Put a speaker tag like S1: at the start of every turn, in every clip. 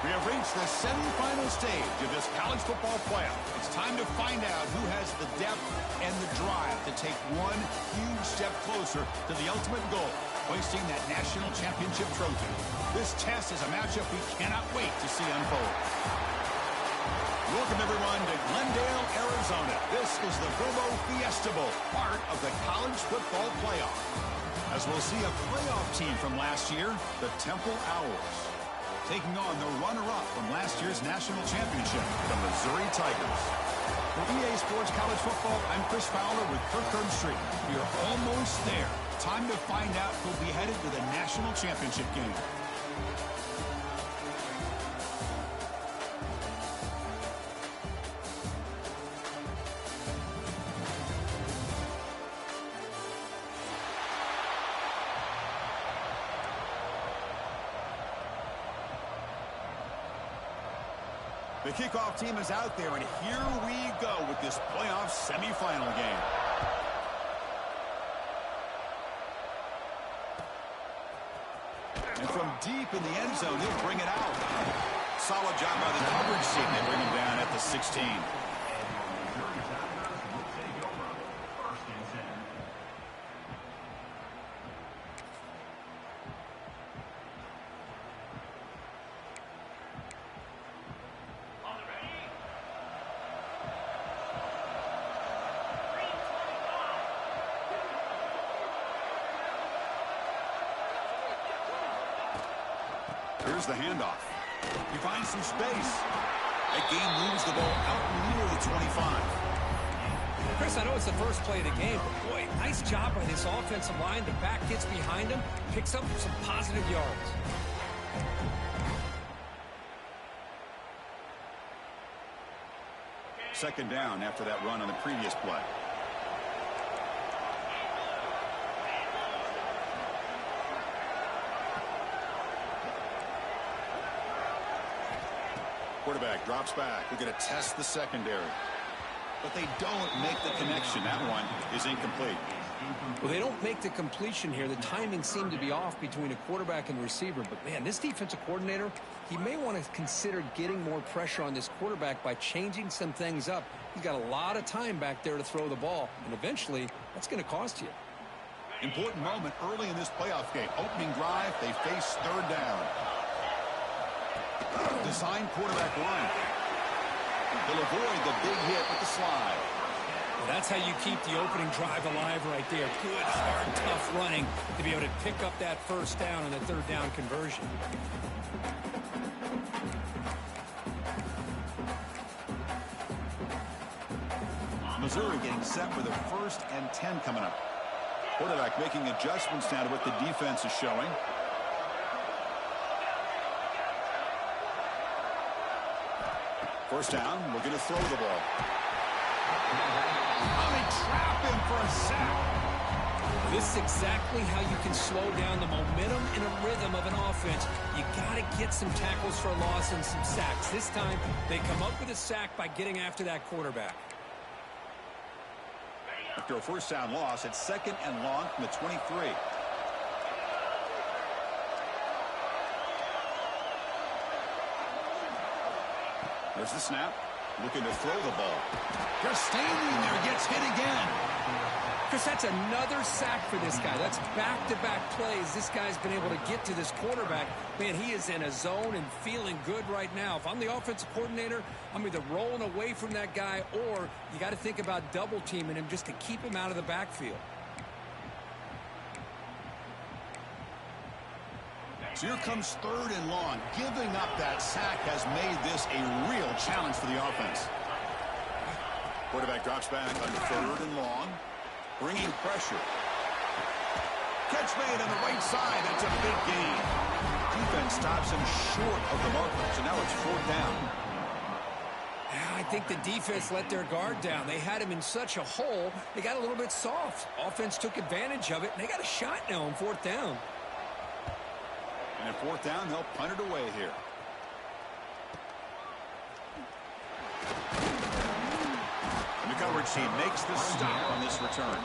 S1: We have reached the semifinal stage of this college football playoff. It's time to find out who has the depth and the drive to take one huge step closer to the ultimate goal, hoisting that national championship trophy. This test is a matchup we cannot wait to see unfold. Welcome, everyone, to Glendale, Arizona. This is the Bobo Fiesta Bowl, part of the college football playoff. As we'll see a playoff team from last year, the Temple Owls, taking on the runner-up from last year's national championship, the Missouri Tigers. For EA Sports College Football, I'm Chris Fowler with Kirk Herbstreit. We are almost there. Time to find out who'll be headed to the national championship game. The kickoff team is out there, and here we go with this playoff semifinal game. And from deep in the end zone, he'll bring it out. Solid job by the coverage team. They bring him down at the 16. Here's the handoff. He finds some space. That game moves the ball out near the 25.
S2: Chris, I know it's the first play of the game, but boy, nice job by this offensive line. The back gets behind him, picks up some positive yards.
S1: Second down after that run on the previous play. Quarterback drops back. We're going to test the secondary. But they don't make the connection. That one is incomplete.
S2: Well, they don't make the completion here. The timing seemed to be off between a quarterback and receiver. But, man, this defensive coordinator, he may want to consider getting more pressure on this quarterback by changing some things up. He's got a lot of time back there to throw the ball. And eventually, that's going to cost you.
S1: Important moment early in this playoff game. Opening drive, they face third down. Design quarterback run. They'll avoid the big hit with the slide.
S2: Well, that's how you keep the opening drive alive right there. Good, hard, tough running to be able to pick up that first down and the third down conversion.
S1: Missouri getting set for the 1st and 10 coming up. Quarterback making adjustments now to what the defense is showing. First down, looking to throw the ball. Oh, they trap him for a sack.
S2: This is exactly how you can slow down the momentum and a rhythm of an offense. You got to get some tackles for a loss and some sacks. This time, they come up with a sack by getting after that quarterback.
S1: After a first down loss, it's 2nd and long from the 23. There's the snap. Looking to throw the ball. Just standing there, gets hit again.
S2: Chris, that's another sack for this guy. That's back-to-back plays. This guy's been able to get to this quarterback. Man, he is in a zone and feeling good right now. If I'm the offensive coordinator, I'm either rolling away from that guy or you got to think about double-teaming him just to keep him out of the backfield.
S1: So here comes 3rd and long. Giving up that sack has made this a real challenge for the offense. Quarterback drops back on 3rd and long. Bringing pressure. Catch made on the right side. That's a big gain. Defense stops him short of the marker. So now it's 4th down.
S2: I think the defense let their guard down. They had him in such a hole, they got a little bit soft. Offense took advantage of it, and they got a shot now on 4th down.
S1: And at 4th down, they'll punt it away here. And the coverage team makes the stop on this return.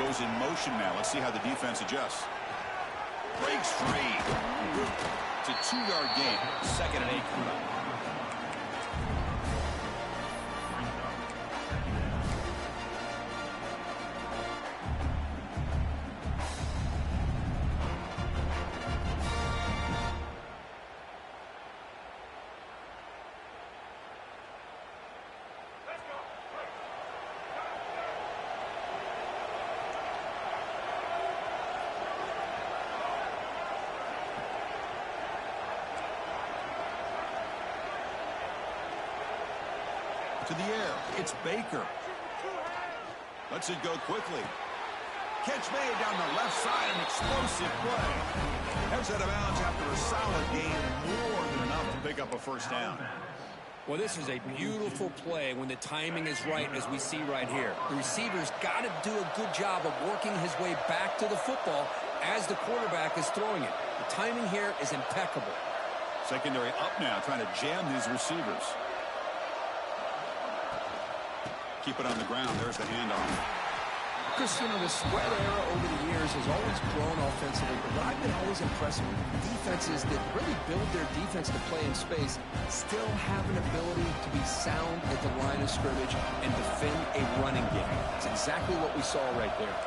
S1: goes in motion now. Let's see how the defense adjusts. Breaks free. It's a 2-yard gain. 2nd and 8 coming up. To the air. It's Baker. Lets it go quickly. Catch made down the left side. An explosive play. Heads out of bounds after a solid gain. More than enough to pick up a first down.
S2: Well, this is a beautiful play when the timing is right, as we see right here. The receiver's got to do a good job of working his way back to the football as the quarterback is throwing it. The timing here is impeccable.
S1: Secondary up now, trying to jam these receivers. Keep it on the ground. There's the handoff.
S2: Chris, you know, the spread era over the years has always grown offensively, but what I've been always impressed with defenses that really build their defense to play in space still have an ability to be sound at the line of scrimmage and defend a running game. It's exactly what we saw right there.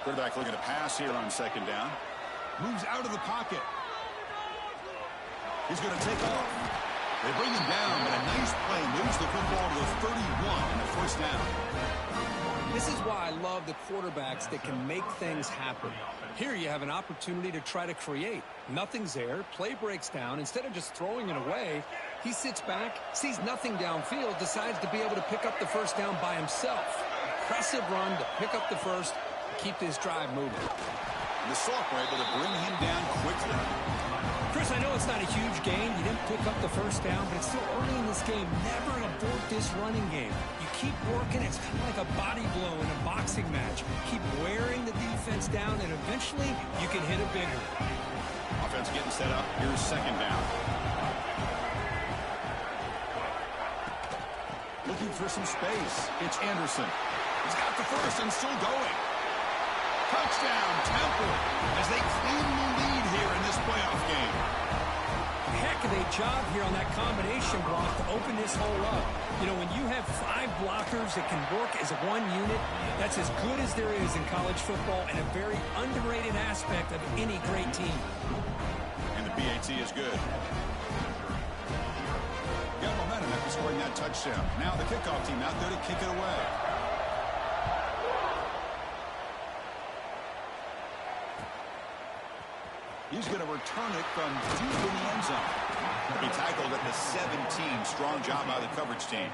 S1: Quarterback looking to pass here on 2nd down. Moves out of the pocket. He's going to take off. They bring him down, but a nice play moves the football to the 31 and a first down.
S2: This is why I love the quarterbacks that can make things happen. Here you have an opportunity to try to create. Nothing's there. Play breaks down. Instead of just throwing it away, he sits back, sees nothing downfield, decides to be able to pick up the first down by himself. Impressive run to pick up the first, keep this drive moving.
S1: The Sox were able to bring him down quickly.
S2: Chris, I know it's not a huge gain. You didn't pick up the first down, but it's still early in this game. Never abort this running game. You keep working. It's kind of like a body blow in a boxing match. Keep wearing the defense down, and eventually you can hit a big one.
S1: Offense getting set up. Here's 2nd down. Looking for some space. It's Anderson. He's got the first and still going. Touchdown, Temple, as they claim the lead here in this playoff game.
S2: Heck of a job here on that combination block to open this hole up. You know, when you have 5 blockers that can work as one unit, that's as good as there is in college football and a very underrated aspect of any great team.
S1: And the BAT is good. Got momentum after scoring that touchdown. Now the kickoff team out there to kick it away. He's going to return it from deep in the end zone. He tackled at the 17. Strong job by the coverage team.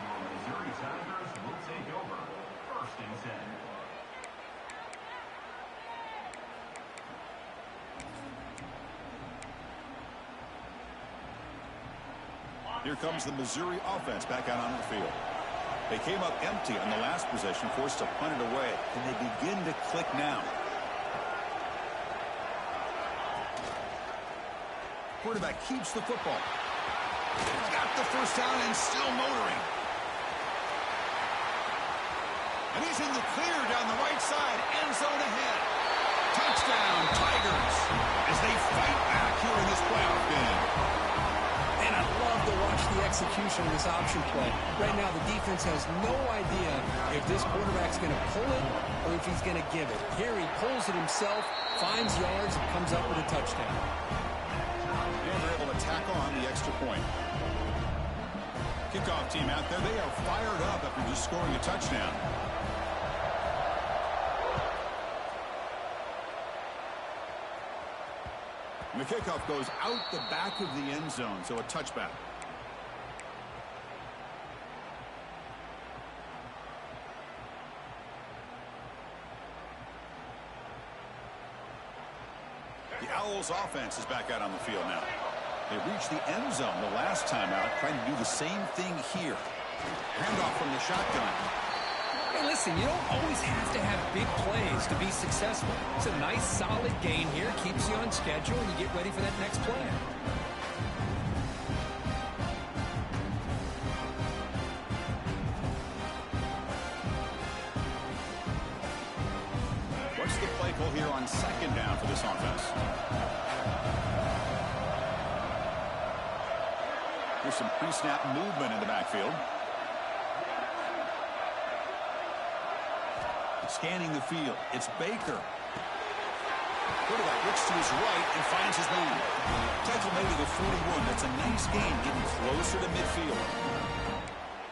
S1: Here comes the Missouri offense back out on the field. They came up empty on the last possession, forced to punt it away. And they begin to click now. Quarterback keeps the football. Got the first down and still motoring. And he's in the clear down the right side. End zone ahead. Touchdown, Tigers, as they fight back here in this playoff game.
S2: And I love to watch the execution of this option play. Right now, the defense has no idea if this quarterback's going to pull it or if he's going to give it. Here he pulls it himself, finds yards, and comes up with a touchdown.
S1: And they're able to tack on the extra point. Kickoff team out there, they are fired up after just scoring a touchdown. And the kickoff goes out the back of the end zone, so a touchback. The Owls offense is back out on the field now. They reached the end zone the last time out, trying to do the same thing here. Handoff from the shotgun.
S2: Hey, listen, you don't always have to have big plays to be successful. It's a nice, solid gain here. Keeps you on schedule, and you get ready for that next play.
S1: critical here on second down for this offense. Here's some pre-snap movement in the backfield. Scanning the field. It's Baker. Quarterback looks to his right and finds his man. Tackle made to the 41. That's a nice gain, getting closer to midfield.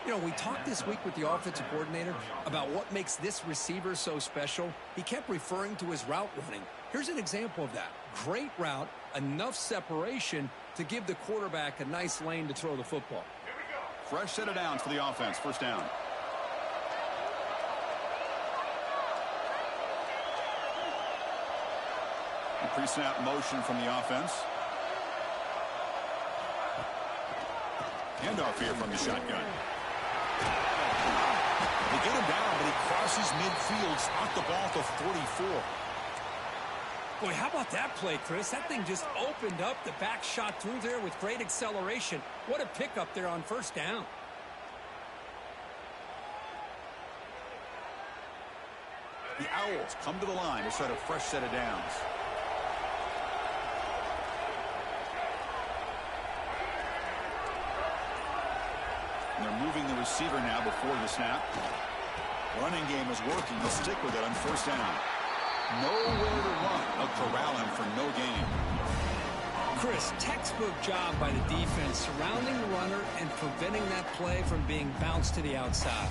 S2: You know, we talked this week with the offensive coordinator about what makes this receiver so special. He kept referring to his route running. Here's an example of that. Great route, enough separation to give the quarterback a nice lane to throw the football.
S1: Fresh set of downs for the offense. First down. A pre-snap motion from the offense. Handoff here from the shotgun. They get him down, but he crosses midfield, stopped the ball to 44.
S2: Boy, how about that play, Chris? That thing just opened up. The back shot through there with great acceleration. What a pickup there on first down.
S1: The Owls come to the line to set a fresh set of downs. And they're moving the receiver now before the snap. Running game is working. They'll stick with it on first down. Nowhere to run. They'll corral him for no gain.
S2: Chris, textbook job by the defense surrounding the runner and preventing that play from being bounced to the outside.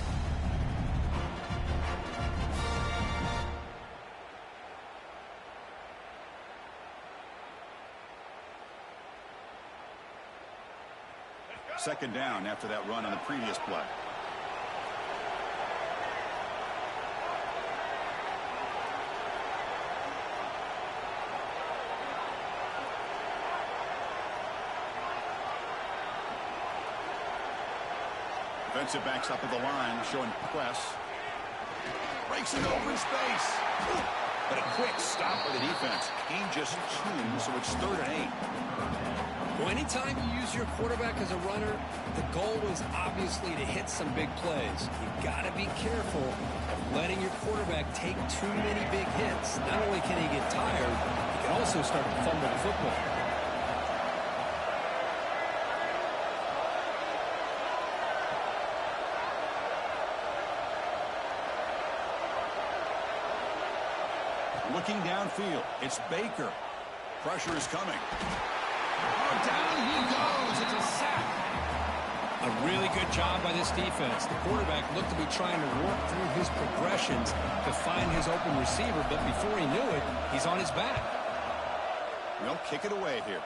S1: Second down after that run on the previous play. Defensive backs up at the line, showing press. Breaks it open space. But a quick stop by the defense. Gain just 2, so it's 3rd and 8.
S2: Well, anytime you use your quarterback as a runner, the goal is obviously to hit some big plays. You've got to be careful of letting your quarterback take too many big hits. Not only can he get tired, he can also start to fumble the football.
S1: Looking downfield, it's Baker. Pressure is coming.
S2: Oh, down he goes. It's a sack. A really good job by this defense. The quarterback looked to be trying to work through his progressions to find his open receiver, but before he knew it, he's on his back.
S1: They'll kick it away here.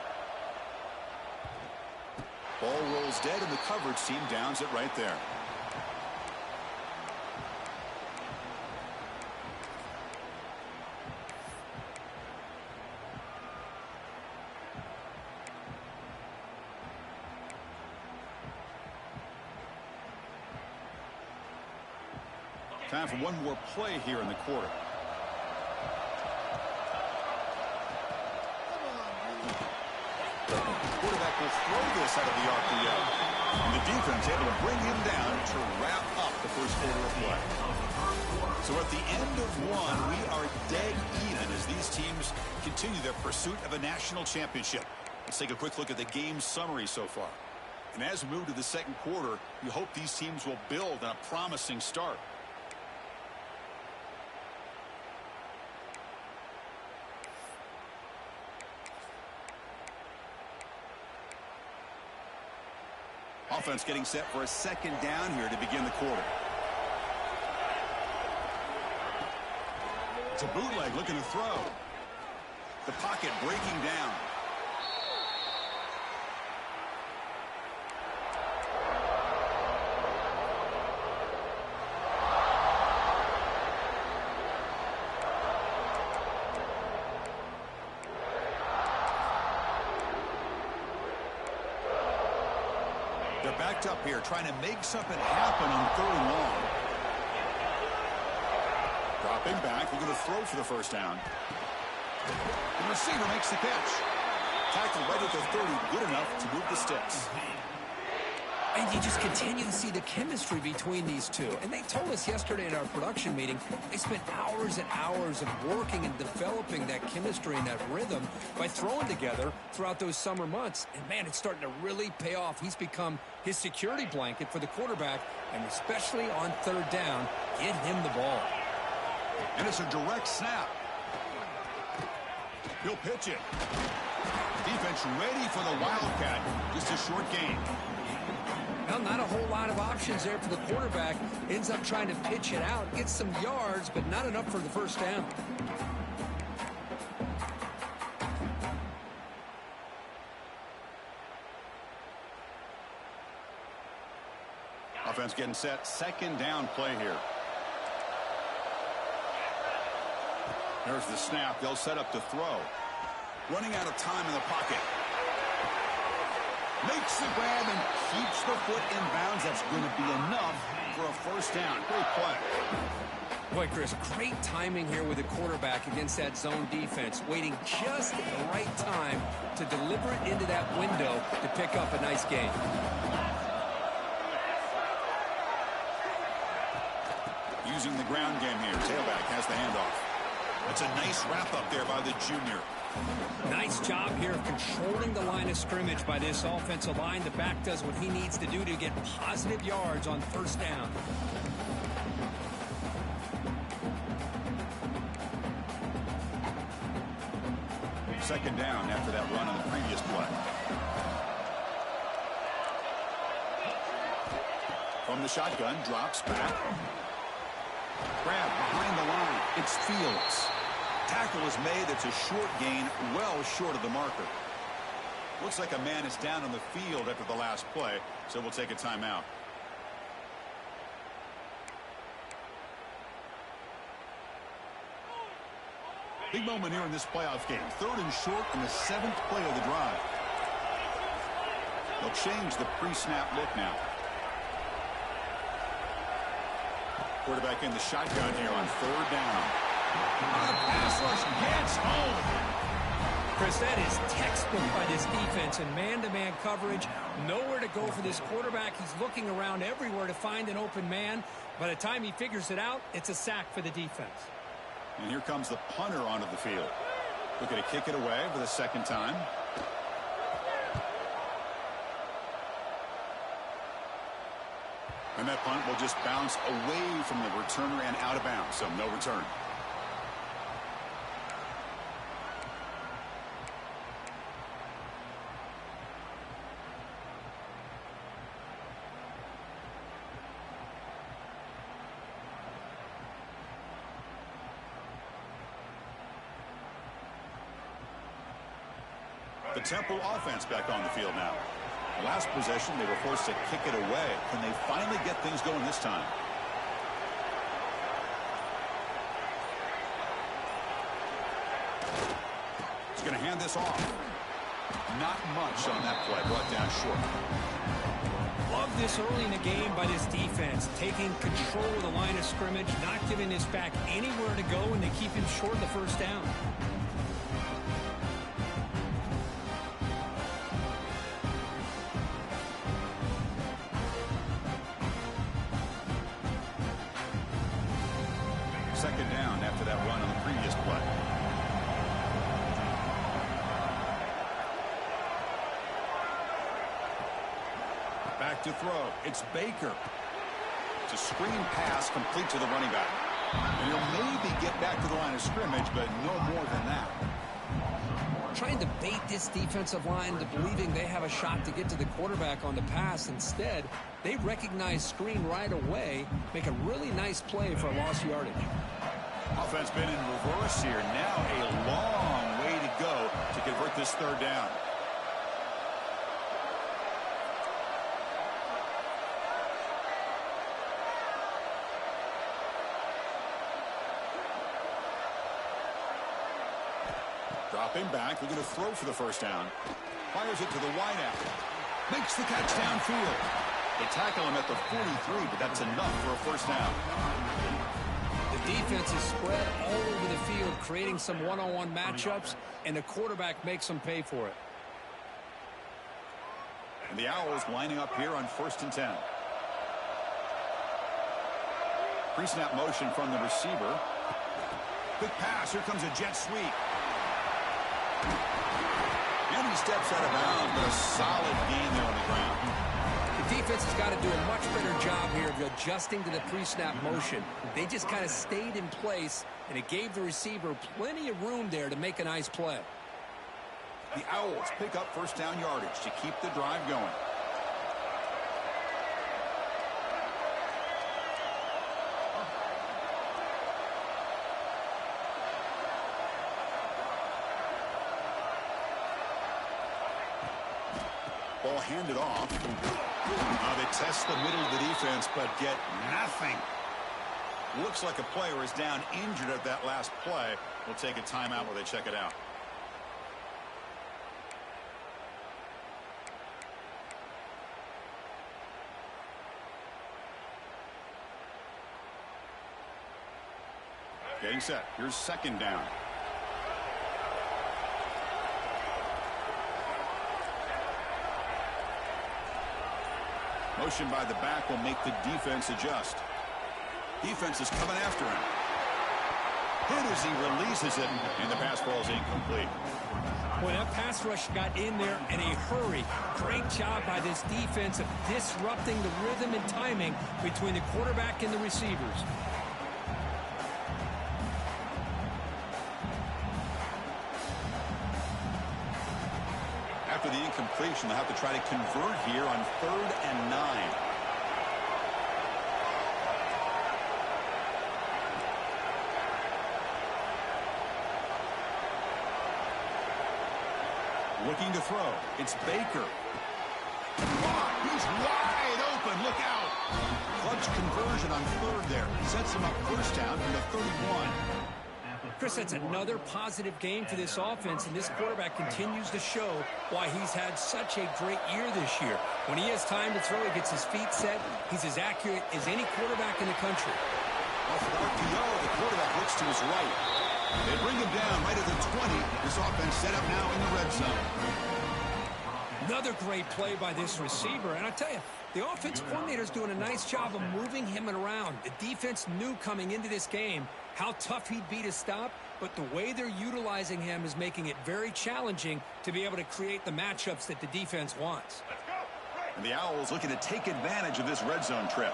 S1: Ball rolls dead, and the coverage team downs it right there. Time for one more play here in the quarter. Quarterback will throw this out of the RPO. And the defense able to bring him down to wrap up the first quarter of play. So at the end of one, we are dead even as these teams continue their pursuit of a national championship. Let's take a quick look at the game summary so far. And as we move to the second quarter, we hope these teams will build on a promising start. Offense getting set for a second down here to begin the quarter. It's a bootleg looking to throw. The pocket breaking down. They're backed up here, trying to make something happen on 3rd and long. Dropping back, looking to throw for the first down. The receiver makes the catch. Tackled right at the 30, good enough to move the sticks.
S2: And you just continue to see the chemistry between these two. And they told us yesterday in our production meeting, they spent hours and hours of working and developing that chemistry and that rhythm by throwing together throughout those summer months. And, man, it's starting to really pay off. He's become his security blanket for the quarterback, and especially on third down, get him the ball.
S1: And it's a direct snap. He'll pitch it. Defense ready for the Wildcat. Just a short gain.
S2: Well, not a whole lot of options there for the quarterback. Ends up trying to pitch it out. Gets some yards, but not enough for the first down.
S1: Offense getting set. Second down play here. There's the snap. They'll set up to throw. Running out of time in the pocket. Makes the grab and keeps the foot in bounds. That's going to be enough for a first down. Great play.
S2: Boy, Chris, great timing here with the quarterback against that zone defense. Waiting just at the right time to deliver it into that window to pick up a nice gain.
S1: Using the ground game here. Tailback has the handoff. That's a nice wrap up there by the junior.
S2: Nice job here of controlling the line of scrimmage by this offensive line. The back does what he needs to do to get positive yards on first down.
S1: Second down after that run on the previous play. From the shotgun, drops back. Grab behind the line. It's Fields. Tackle is made. It's a short gain, well short of the marker. Looks like a man is down on the field after the last play, so we'll take a timeout. Big moment here in this playoff game. Third and short in the 7th play of the drive. They'll change the pre-snap look now. Quarterback in the shotgun here on third down. The pass rush gets home.
S2: Chris, that is textbook by this defense and man-to-man coverage. Nowhere to go for this quarterback. He's looking around everywhere to find an open man. By the time he figures it out, it's a sack for the defense.
S1: And here comes the punter onto the field. Looking to kick it away for the second time. And that punt will just bounce away from the returner and out of bounds, so no return. The Temple offense back on the field now. Last possession, they were forced to kick it away. Can they finally get things going this time? He's going to hand this off. Not much on that play. Brought down short.
S2: Love this early in the game by this defense. Taking control of the line of scrimmage, not giving this back anywhere to go, and they keep him short of the first down.
S1: Second down after that run on the previous play. Back to throw. It's Baker. It's a screen pass complete to the running back. And he'll maybe get back to the line of scrimmage, but no more than that.
S2: Trying to bait this defensive line to believing they have a shot to get to the quarterback on the pass. Instead, they recognize screen right away, make a really nice play for a lost yardage.
S1: Offense been in reverse here. Now a long way to go to convert this third down. Dropping back, looking to throw for the first down. Fires it to the wideout. Makes the catch downfield. They tackle him at the 43, but that's enough for a first down.
S2: The defense is spread all over the field, creating some one-on-one matchups, and the quarterback makes them pay for it.
S1: And the Owls lining up here on 1st and 10. Pre-snap motion from the receiver. Quick pass. Here comes a jet sweep. And he steps out of bounds, but a solid gain there on the ground.
S2: The defense has got to do a much better job here of adjusting to the pre-snap motion. They just kind of stayed in place, and it gave the receiver plenty of room there to make a nice play.
S1: The Owls pick up first down yardage to keep the drive going. Ball handed off. They test the middle of the defense, but get nothing. Looks like a player is down injured at that last play. We'll take a timeout while they check it out. Getting set. Here's 2nd down. Motion by the back will make the defense adjust. Defense is coming after him. Hit as he releases it, and the pass ball is incomplete.
S2: Boy, that pass rush got in there in a hurry. Great job by this defense of disrupting the rhythm and timing between the quarterback and the receivers.
S1: After the incompletion, they'll have to try to convert here on 3rd and 9. Looking to throw. It's Baker. He's wide open. Look out. Clutch conversion on 3rd there. Sets him up first down from the 31.
S2: Chris, that's another positive game for this offense, and this quarterback continues to show why he's had such a great year this year. When he has time to throw, he gets his feet set. He's as accurate as any quarterback in the country.
S1: Off an RPO, the quarterback looks to his right. They bring him down right at the 20. This offense set up now in the red zone.
S2: Another great play by this receiver, and I tell you, the offense coordinator's doing a nice job of moving him around. The defense knew coming into this game how tough he'd be to stop, but the way they're utilizing him is making it very challenging to be able to create the matchups that the defense wants.
S1: And the Owls looking to take advantage of this red zone trip.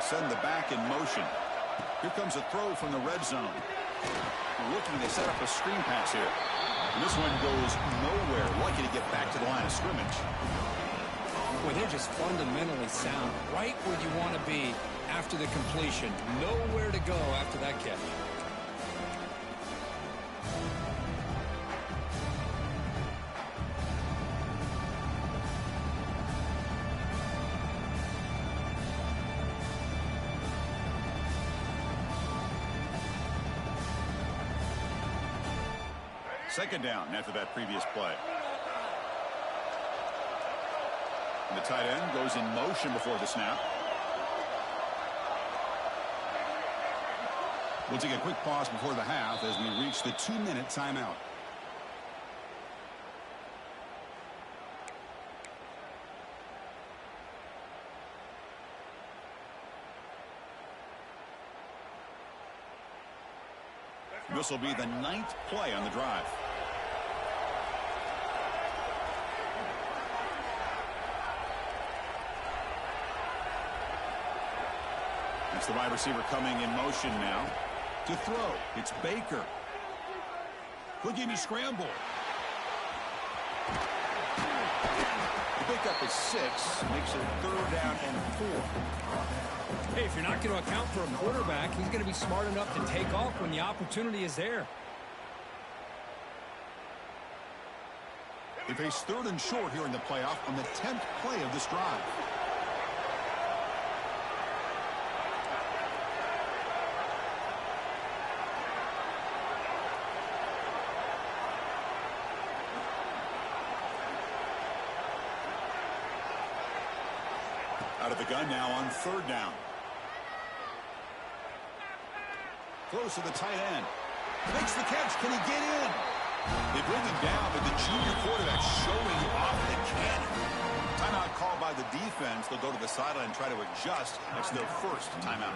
S1: Send the back in motion. Here comes a throw from the red zone. Looking to set up a screen pass here. And this one goes nowhere. Lucky to get back to the line of scrimmage.
S2: Boy, they're just fundamentally sound. Right where you want to be after the completion. Nowhere to go after that catch.
S1: Second down after that previous play. And the tight end goes in motion before the snap. We'll take a quick pause before the half as we reach the 2-minute timeout. This will be the 9th play on the drive. It's the wide receiver coming in motion now. To throw, it's Baker. Good game, he scrambled. The pickup is 6, makes it 3rd down and 4.
S2: Hey, if you're not going to account for a quarterback, he's going to be smart enough to take off when the opportunity is there.
S1: They face 3rd and short here in the playoff on the 10th play of this drive. Out of the gun now on 3rd down. Throws to the tight end. Makes the catch. Can he get in? They bring him down, but the junior quarterback showing off the cannon. Timeout called by the defense. They'll go to the sideline and try to adjust. It's their first timeout.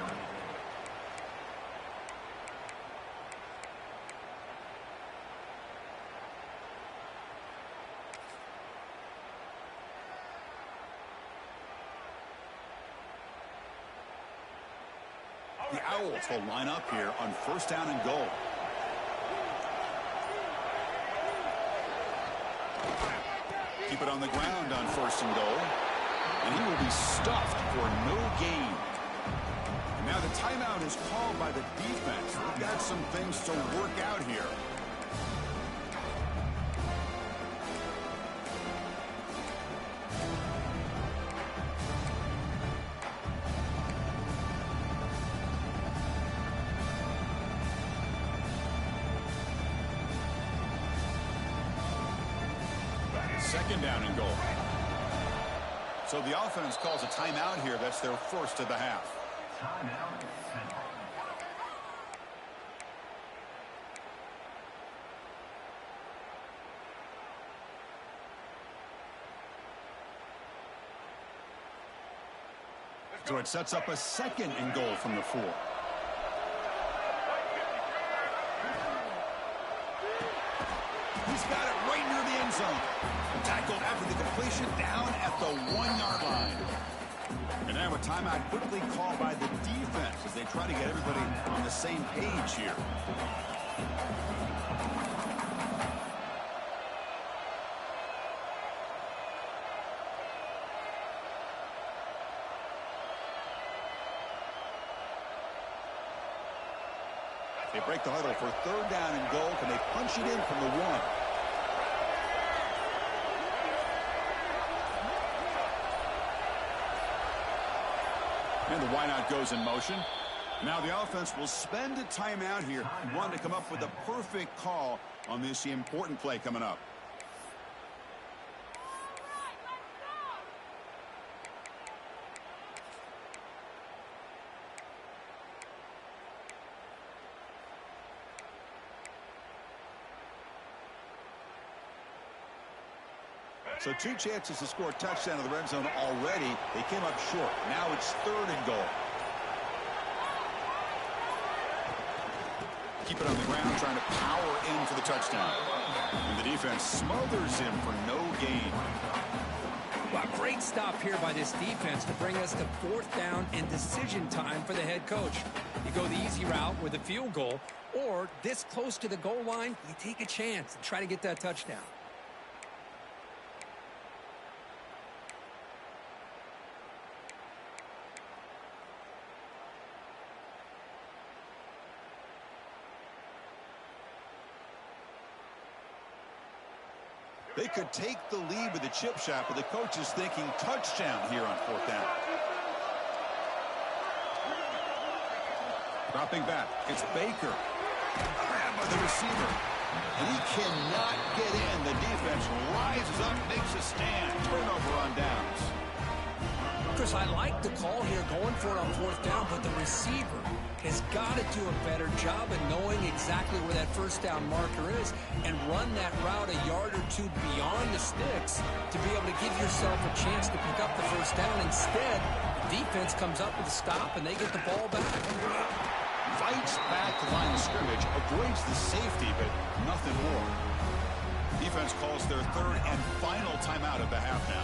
S1: The Owls will line up here on first down and goal. Keep it on the ground on first and goal. And he will be stuffed for no gain. And now the timeout is called by the defense. We've got some things to work out here. Second down and goal. So the offense calls a timeout here. That's their first of the half. So it sets up a second and goal from the 4. He's got it right near the end zone. Tackled after the completion down at the 1-yard line. And now a timeout quickly called by the defense as they try to get everybody on the same page here. They break the huddle for third down and goal. Can they punch it in from the 1? And the wideout goes in motion. Now the offense will spend a timeout here. Wanting to come up with a perfect call on this important play coming up. So 2 chances to score a touchdown in the red zone already. They came up short. Now it's third and goal. Keep it on the ground, trying to power in for the touchdown. And the defense smothers him for no gain.
S2: Well, great stop here by this defense to bring us to fourth down and decision time for the head coach. You go the easy route with a field goal, or this close to the goal line, you take a chance and try to get that touchdown.
S1: They could take the lead with the chip shot, but the coach is thinking touchdown here on fourth down. Dropping back, it's Baker. Grabbed by the receiver. And he cannot get in. The defense rises up, makes a stand. Turnover on downs.
S2: Chris, I like the call here going for it on fourth down, but the receiver has got to do a better job of knowing exactly where that first down marker is and run that route a yard or 2 beyond the sticks to be able to give yourself a chance to pick up the first down. Instead, the defense comes up with a stop and they get the ball back.
S1: Fights back to line of scrimmage, avoids the safety, but nothing more. Defense calls their third and final timeout of the half now.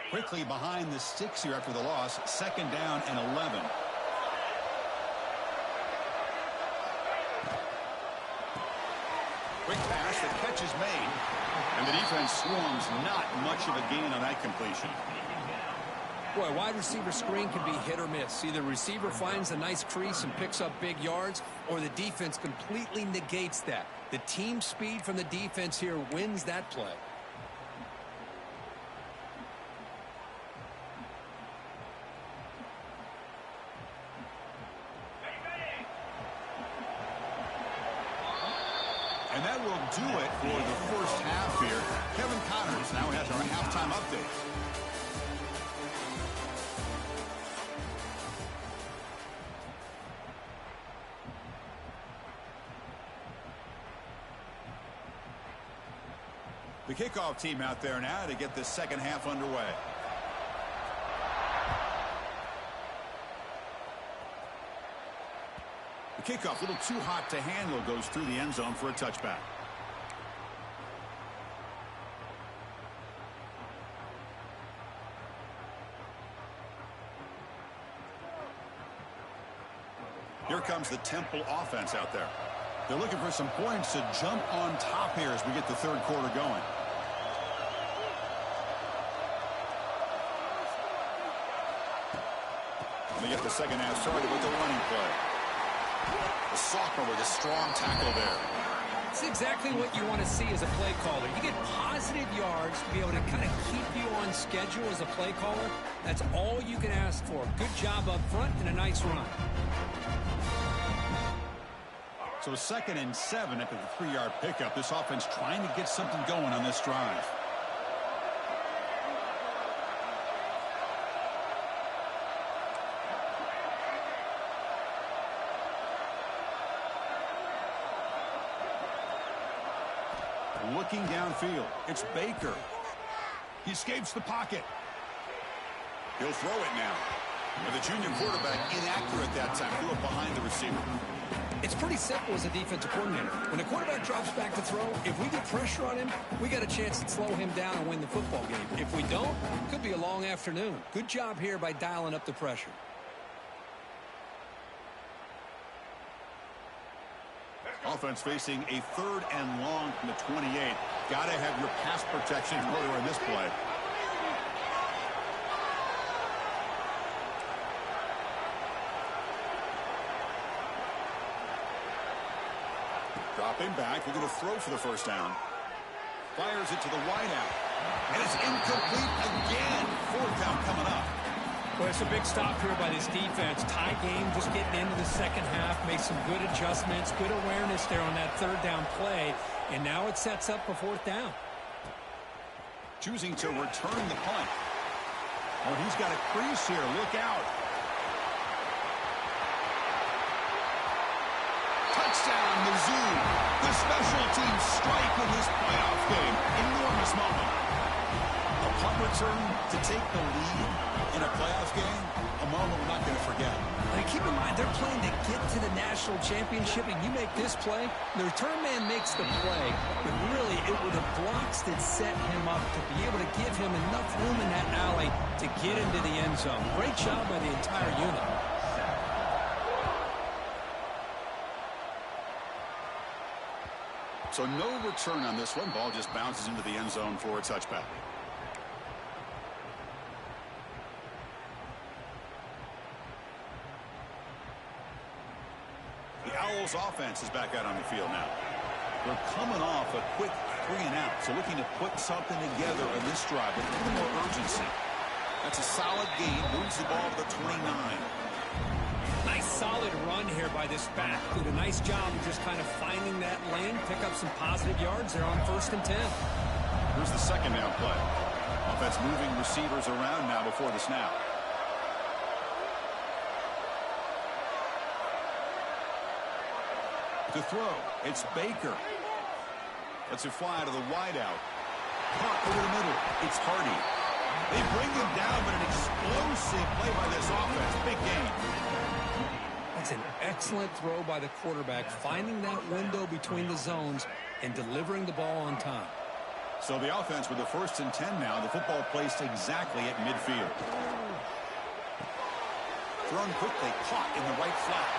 S1: Quickly behind the sticks here after the loss. Second down and 11. Quick pass, the catch is made. And the defense swarms, not much of a gain on that completion.
S2: Boy, wide receiver screen can be hit or miss. Either receiver finds a nice crease and picks up big yards, or the defense completely negates that. The team speed from the defense here wins that play.
S1: And that will do it for the first half here. Kevin Connors now has our halftime update. The kickoff team out there now to get this second half underway. The kickoff, a little too hot to handle, goes through the end zone for a touchback. Here comes the Temple offense out there. They're looking for some points to jump on top here as we get the third quarter going. They get the second half started with the running play. The sophomore with a strong tackle there.
S2: It's exactly what you want to see as a play caller. You get positive yards to be able to kind of keep you on schedule as a play caller. That's all you can ask for. Good job up front and a nice run.
S1: So 2nd and 7 after the 3-yard pickup. This offense trying to get something going on this drive. Looking downfield, it's Baker. He escapes the pocket. He'll throw it now. And the junior quarterback inaccurate that time. Threw it behind the receiver.
S2: It's pretty simple as a defensive coordinator. When the quarterback drops back to throw, if we get pressure on him, we got a chance to slow him down and win the football game. If we don't, it could be a long afternoon. Good job here by dialing up the pressure.
S1: Offense facing a 3rd and long from the 28. Got to have your pass protection in order in this play. Dropping back, we're going to throw for the first down. Fires it to the wideout. And it's incomplete again. 4th down coming up.
S2: Well, it's a big stop here by this defense. Tie game, just getting into the second half, made some good adjustments, good awareness there on that 3rd down play, and now it sets up a 4th down.
S1: Choosing to return the punt. Oh, he's got a crease here. Look out. Touchdown, Mizzou. The special teams strike in this playoff game. Enormous moment. A punt return to take the lead in a playoff game, a moment we're not going to forget.
S2: And keep in mind, they're playing to get to the national championship, and you make this play, the return man makes the play, but really it were the blocks that set him up to be able to give him enough room in that alley to get into the end zone. Great job by the entire unit.
S1: So no return on this one. Ball just bounces into the end zone for a touchback. The Owls offense is back out on the field now. They're coming off a quick 3 and out, so looking to put something together on this drive with a little more urgency. That's a solid gain. Moves the ball to the 29.
S2: Nice solid run here by this back. Did a nice job of just kind of finding that lane, pick up some positive yards there on 1st and 10.
S1: Here's the 2nd down play. Offense moving receivers around now before the snap. To throw, it's Baker. Lets it fly to the wideout. Caught over the middle. It's Hardy. They bring him down, but an explosive play by this offense. Big game.
S2: That's an excellent throw by the quarterback, finding that window between the zones and delivering the ball on time.
S1: So the offense with the 1st and 10 now. The football placed exactly at midfield. Thrown quickly, caught in the right flat.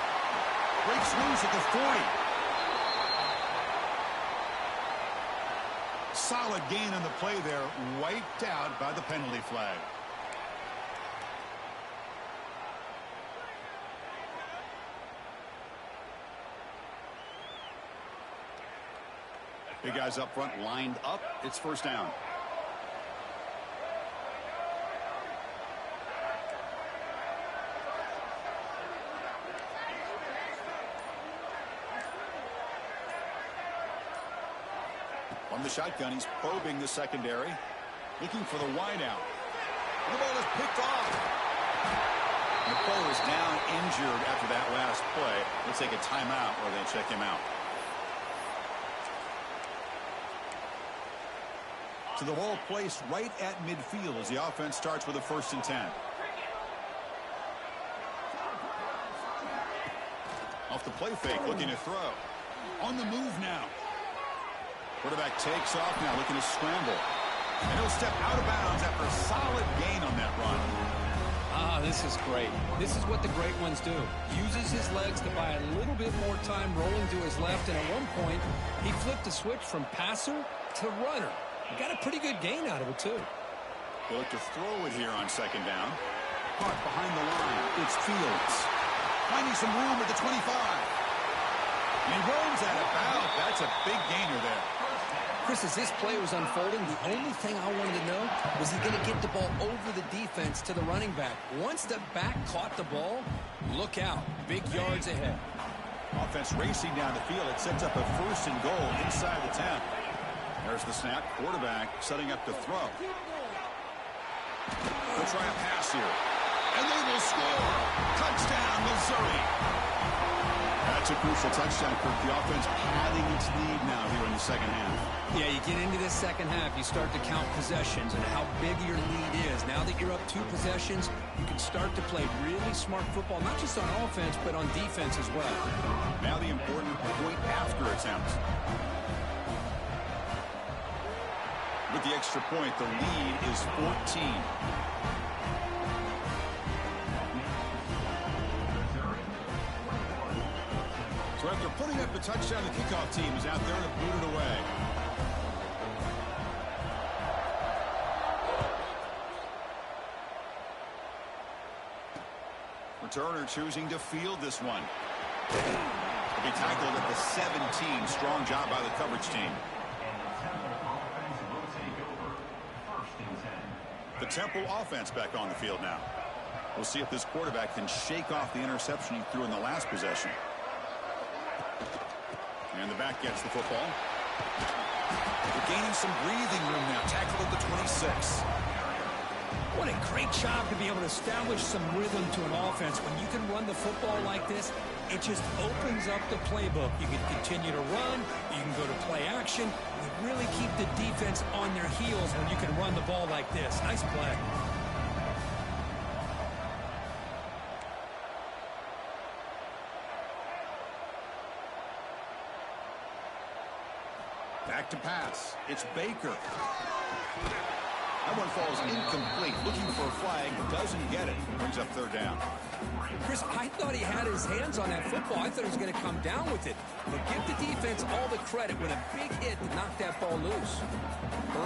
S1: Breaks loose at the 40. Solid gain on the play there, wiped out by the penalty flag. Big guys up front lined up. It's 1st down. From the shotgun, he's probing the secondary, looking for the wideout. The ball is picked off. The player is down injured after that last play. Let's take a timeout or they check him out. So the ball placed right at midfield as the offense starts with a 1st and 10. Off the play fake, looking to throw. On the move now. Quarterback takes off now, looking to scramble. And he'll step out of bounds after a solid gain on that run.
S2: This is great. This is what the great ones do. Uses his legs to buy a little bit more time rolling to his left, and at one point, he flipped the switch from passer to runner. He got a pretty good gain out of it, too.
S1: They'll look to throw it here on 2nd down. Caught behind the line. It's Fields. Finding some room at the 25. And he runs out of bounds. That's a big gainer there.
S2: Chris, as this play was unfolding, the only thing I wanted to know was he going to get the ball over the defense to the running back. Once the back caught the ball, look out. Big yards ahead.
S1: Offense racing down the field. It sets up a 1st and goal inside the 10. There's the snap. Quarterback setting up to throw. They'll try a pass here. And they will score. Touchdown, Missouri. That's a crucial touchdown, Kirk. The offense padding its lead now here in the 2nd half.
S2: Yeah, you get into this 2nd half, you start to count possessions and how big your lead is. Now that you're up 2 possessions, you can start to play really smart football, not just on offense, but on defense as well.
S1: Now the important point after attempt. With the extra point, the lead is 14. So after putting up a touchdown, the kickoff team is out there to boot it away. Returner choosing to field this one. He'll be tackled at the 17. Strong job by the coverage team. The Temple offense back on the field now. We'll see if this quarterback can shake off the interception he threw in the last possession. And the back gets the football. They're gaining some breathing room now. Tackled at the 26.
S2: What a great job to be able to establish some rhythm to an offense. When you can run the football like this, it just opens up the playbook. You can continue to run. You can go to play action. You really keep the defense on their heels when you can run the ball like this. Nice play.
S1: Back to pass. It's Baker. That one falls incomplete. Looking for a flag. Doesn't get it. Brings up 3rd down.
S2: Chris, I thought he had his hands on that football. I thought he was going to come down with it. But give the defense all the credit with a big hit to knock that ball loose.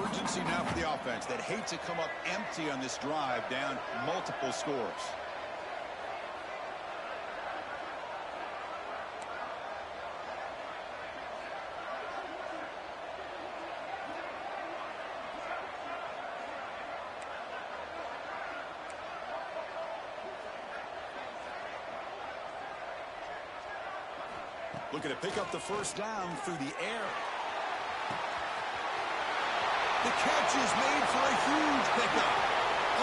S1: Urgency now for the offense. They'd hate to come up empty on this drive, down multiple scores. Looking to pick up the 1st down through the air. The catch is made for a huge pickup.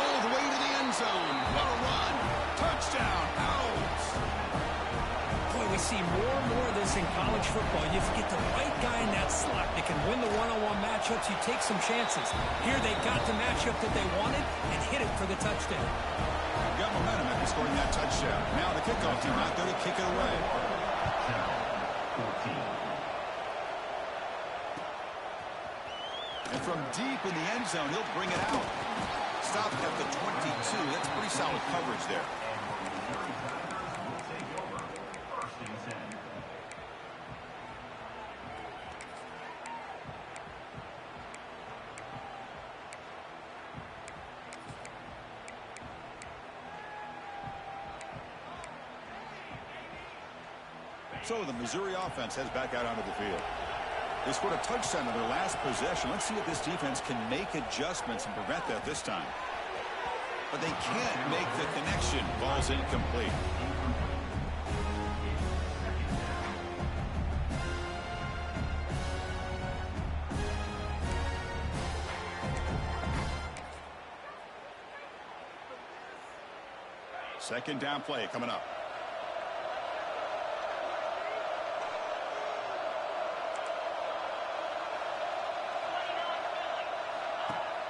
S1: All the way to the end zone. What a run. Touchdown, Owls.
S2: Boy, we see more and more of this in college football. If you get the right guy in that slot that can win the one-on-one matchups, you take some chances. Here they got the matchup that they wanted and hit it for the touchdown.
S1: Got momentum after scoring that touchdown. Now the kickoff team out there to kick it away. And from deep in the end zone, he'll bring it out. Stopped at the 22. That's pretty solid coverage there. So the Missouri offense heads back out onto the field. They scored a touchdown in their last possession. Let's see if this defense can make adjustments and prevent that this time. But they can't make the connection. Ball's incomplete. Second down play coming up.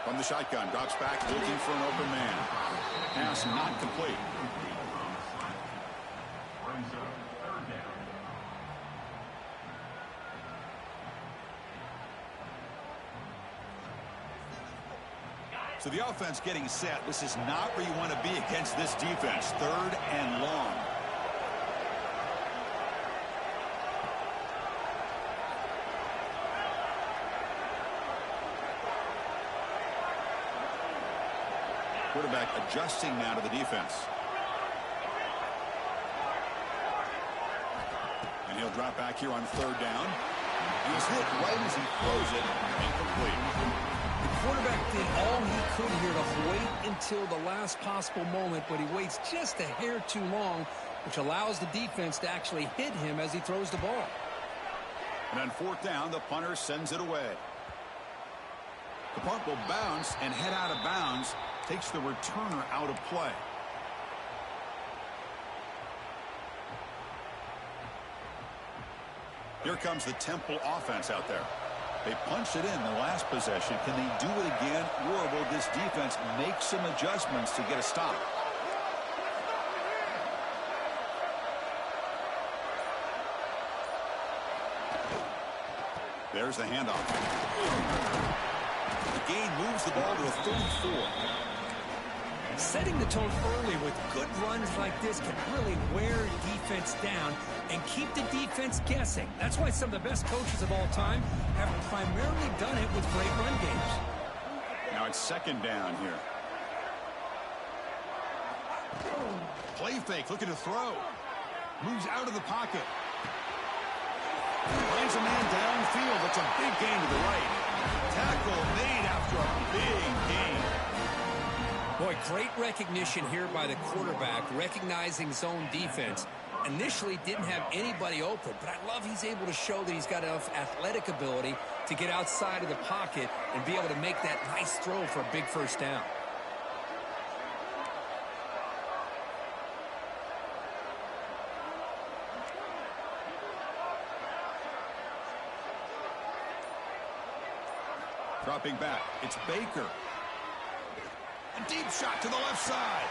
S1: From the shotgun, drops back, looking for an open man. Pass not complete. So the offense getting set. This is not where you want to be against this defense. Third and long. Quarterback adjusting now to the defense. And he'll drop back here on third down. He was hit right as he throws it. Incomplete.
S2: The quarterback did all he could here to wait until the last possible moment, but he waits just a hair too long, which allows the defense to actually hit him as he throws the ball.
S1: And on fourth down, the punter sends it away. The punt will bounce and head out of bounds. Takes the returner out of play. Here comes the Temple offense out there. They punched it in the last possession. Can they do it again, or will this defense make some adjustments to get a stop? There's the handoff. The gain moves the ball to a 34.
S2: Setting the tone early with good runs like this can really wear defense down and keep the defense guessing. That's why some of the best coaches of all time have primarily done it with great run games.
S1: Now it's second down here. Play fake, looking to throw. Moves out of the pocket. Finds a man downfield. That's a big gain to the right. Tackle made after a big gain.
S2: Boy, great recognition here by the quarterback, recognizing zone defense. Initially didn't have anybody open, but I love he's able to show that he's got enough athletic ability to get outside of the pocket and be able to make that nice throw for a big first down.
S1: Dropping back, it's Baker. A deep shot to the left side.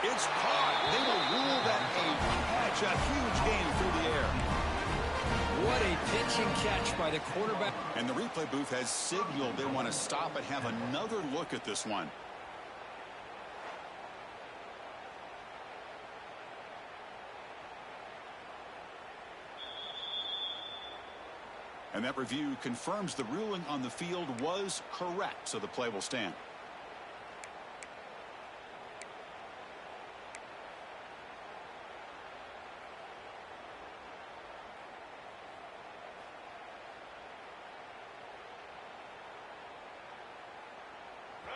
S1: It's caught. They will rule that a catch, a huge gain through the air.
S2: What a pitch and catch by the quarterback.
S1: And the replay booth has signaled they want to stop and have another look at this one. And that review confirms the ruling on the field was correct, so the play will stand.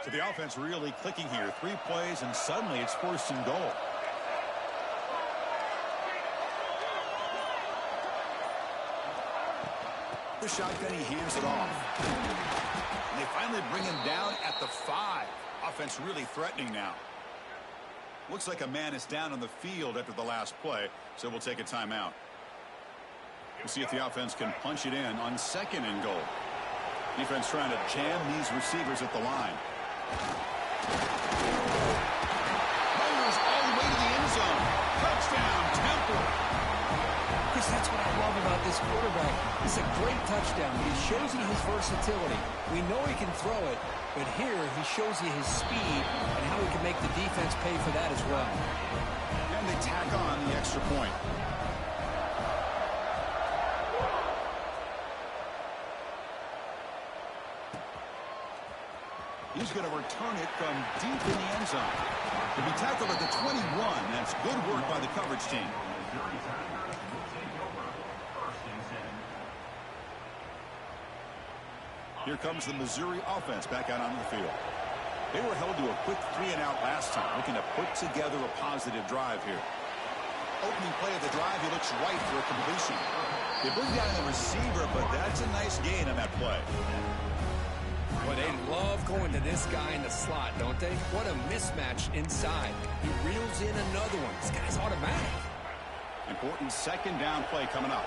S1: So the offense really clicking here. 3 plays, and suddenly it's first and goal. The shotgun, he hands it off. And they finally bring him down at the 5. Offense really threatening now. Looks like a man is down on the field after the last play, so we'll take a timeout. We'll see if the offense can punch it in on second and goal. Defense trying to jam these receivers at the line. Motors all the way to the end zone. Touchdown, Temple.
S2: Chris, that's what I love about this quarterback. It's a great touchdown, but he shows you his versatility. We know he can throw it, but here he shows you his speed and how he can make the defense pay for that as well.
S1: And they tack on the extra point. He's going to return it from deep in the end zone. He'll be tackled at the 21. That's good work by the coverage team. Here comes the Missouri offense back out onto the field. They were held to a quick 3-and-out last time, looking to put together a positive drive here. Opening play of the drive, he looks right for a completion. They bring down the receiver, but that's a nice gain on that play.
S2: Well, they love going to this guy in the slot, don't they? What a mismatch inside. He reels in another one. This guy's automatic.
S1: Important second down play coming up.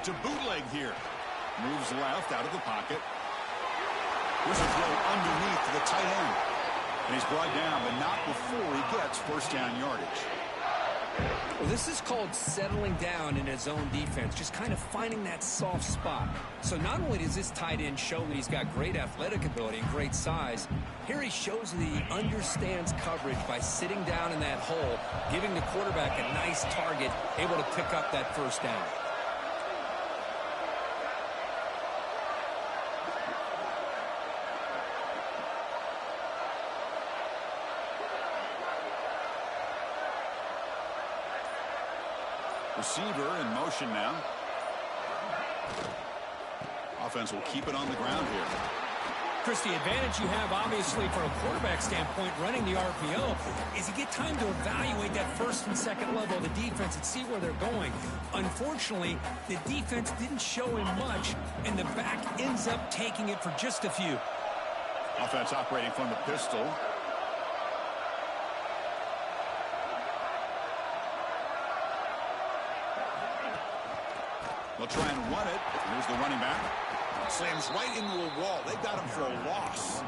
S1: To bootleg here. Moves left out of the pocket. Here's a throw underneath to the tight end. And he's brought down, but not before he gets first down yardage.
S2: Well, this is called settling down in his own defense, just kind of finding that soft spot. So not only does this tight end show that he's got great athletic ability and great size, here he shows that he understands coverage by sitting down in that hole, giving the quarterback a nice target, able to pick up that first down.
S1: Receiver in motion now. Offense will keep it on the ground here.
S2: Chris, the advantage you have, obviously, from a quarterback standpoint, running the RPO, is you get time to evaluate that first and second level of the defense and see where they're going. Unfortunately, the defense didn't show him much, and the back ends up taking it for just a few.
S1: Offense operating from the pistol. They'll try and run it. Here's the running back. Slams right into a wall. They got him for a loss.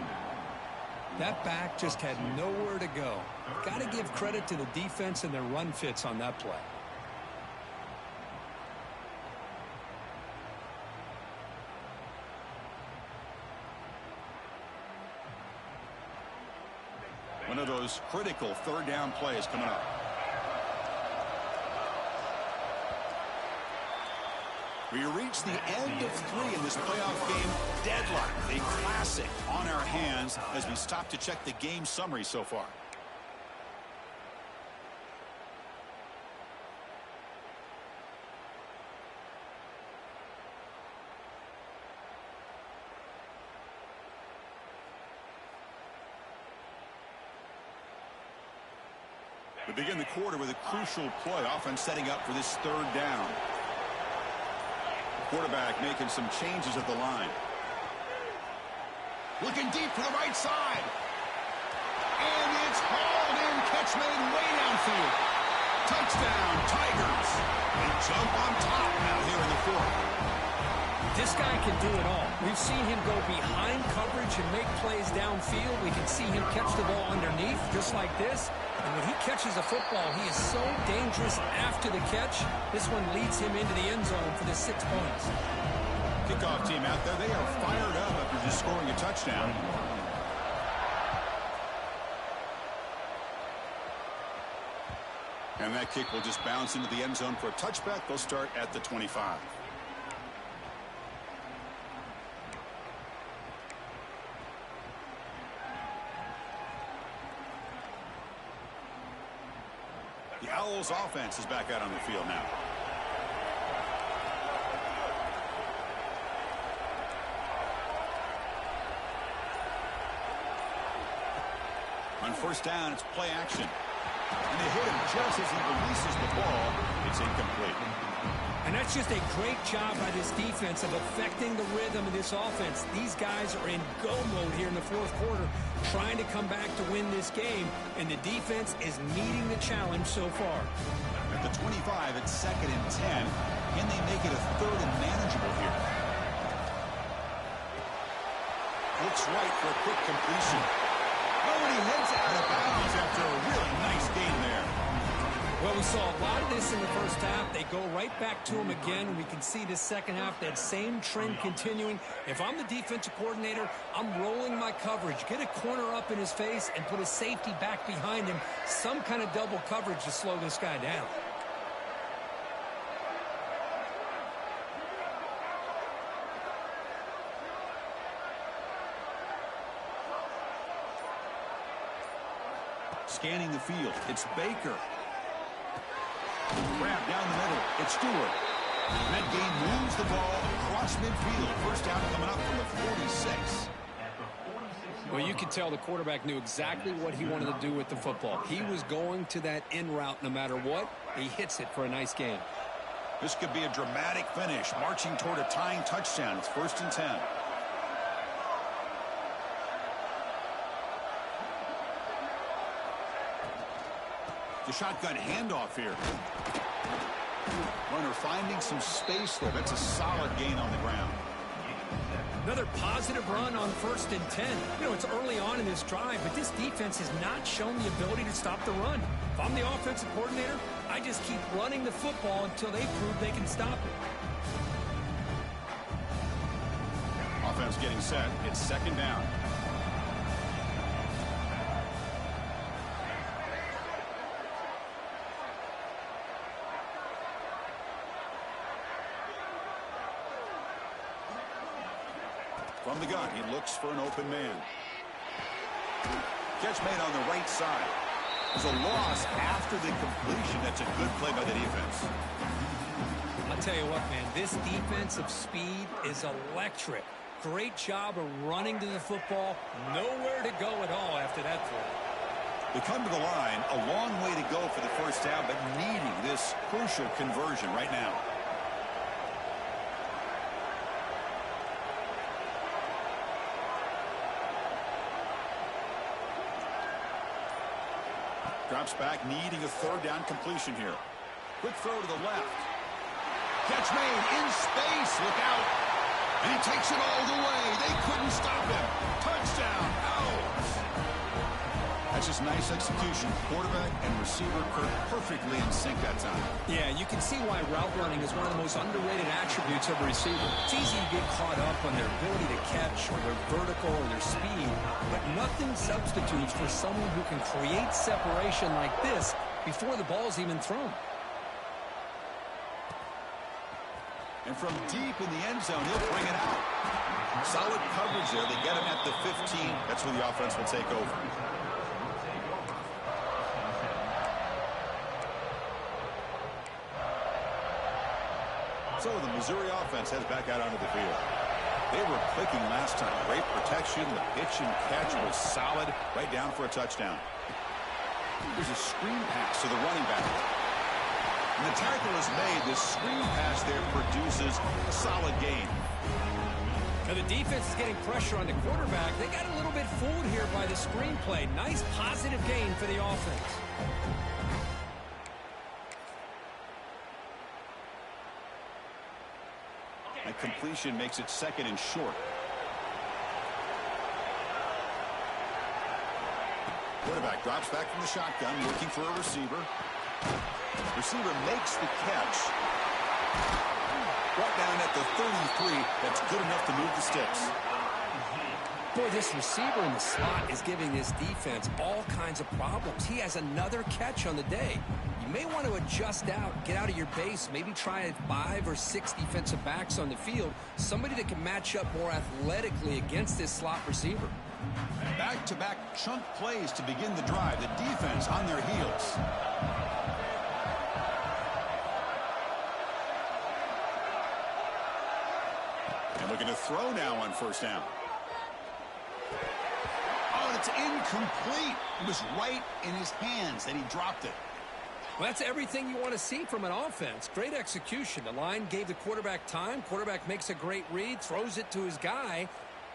S2: That back just had nowhere to go. Got to give credit to the defense and their run fits on that play.
S1: One of those critical third down plays coming up. We reach the end of 3 in this playoff game. Deadlock, a classic on our hands as we stop to check the game summary so far. We begin the quarter with a crucial play, offense setting up for this third down. Quarterback making some changes at the line. Looking deep for the right side. And it's hauled in. Catch made way downfield. Touchdown, Tigers. They jump on top now here in the fourth.
S2: This guy can do it all. We've seen him go behind coverage and make plays downfield. We can see him catch the ball underneath just like this. And when he catches a football, he is so dangerous after the catch. This one leads him into the end zone for the 6 points.
S1: Kickoff team out there, they are fired up after just scoring a touchdown. And that kick will just bounce into the end zone for a touchback. They'll start at the 25. The Owls offense is back out on the field now. On first down, it's play action. And they hit him just as he releases the ball. It's incomplete.
S2: And that's just a great job by this defense of affecting the rhythm of this offense. These guys are in go mode here in the fourth quarter, trying to come back to win this game, and the defense is meeting the challenge so far.
S1: At the 25, it's 2nd and 10. Can they make it a 3rd and manageable here? Looks right for a quick completion. Oh, and he heads out of bounds after a really nice game there.
S2: Well, we saw a lot of this in the first half. They go right back to him again, and we can see this second half, that same trend continuing. If I'm the defensive coordinator, I'm rolling my coverage. Get a corner up in his face and put a safety back behind him. Some kind of double coverage to slow this guy down.
S1: Scanning the field, it's Baker. Grab down the middle, it's Stewart. And that game moves the ball across midfield. First down coming up from the 46.
S2: Well, you could tell the quarterback knew exactly what he wanted to do with the football. He was going to that in route no matter what. He hits it for a nice game.
S1: This could be a dramatic finish, marching toward a tying touchdown. It's 1st and 10. The shotgun handoff here. Runner finding some space there. That's a solid gain on the ground.
S2: Another positive run on 1st and 10. You know, it's early on in this drive, but this defense has not shown the ability to stop the run. If I'm the offensive coordinator, I just keep running the football until they prove they can stop it.
S1: Offense getting set. It's 2nd down. From the gun, he looks for an open man. Catch made on the right side. There's a loss after the completion. That's a good play by the defense.
S2: I'll tell you what, man, this defensive speed is electric. Great job of running to the football. Nowhere to go at all after that throw.
S1: They come to the line, a long way to go for the 1st down, but needing this crucial conversion right now. Drops back, needing a 3rd down completion here. Quick throw to the left. Catch made in space. Look out. And he takes it all the way. They couldn't stop him. Touchdown. Out. That's just nice execution. Quarterback and receiver perfectly in sync that time.
S2: Yeah, you can see why route running is one of the most underrated attributes of a receiver. It's easy to get caught up on their ability to catch or their vertical or their speed, but nothing substitutes for someone who can create separation like this before the ball's even thrown.
S1: And from deep in the end zone, he'll bring it out. Solid coverage there. They get him at the 15. That's where the offense will take over. So the Missouri offense heads back out onto the field. They were clicking last time. Great protection. The pitch and catch was solid. Right down for a touchdown. There's a screen pass to the running back. And the tackle is made. This screen pass there produces a solid gain.
S2: Now the defense is getting pressure on the quarterback. They got a little bit fooled here by the screen play. Nice positive gain for the offense.
S1: And completion makes it 2nd and short. Quarterback drops back from the shotgun, looking for a receiver. Receiver makes the catch. Brought down at the 33. That's good enough to move the sticks.
S2: Boy, this receiver in the slot is giving this defense all kinds of problems. He has another catch on the day. You may want to adjust out, get out of your base, maybe try 5 or 6 defensive backs on the field, somebody that can match up more athletically against this slot receiver.
S1: Back-to-back chunk plays to begin the drive. The defense on their heels. And looking to throw now on 1st down. Oh, and it's incomplete. It was right in his hands that he dropped it.
S2: Well, that's everything you want to see from an offense. Great execution. The line gave the quarterback time. Quarterback makes a great read, throws it to his guy,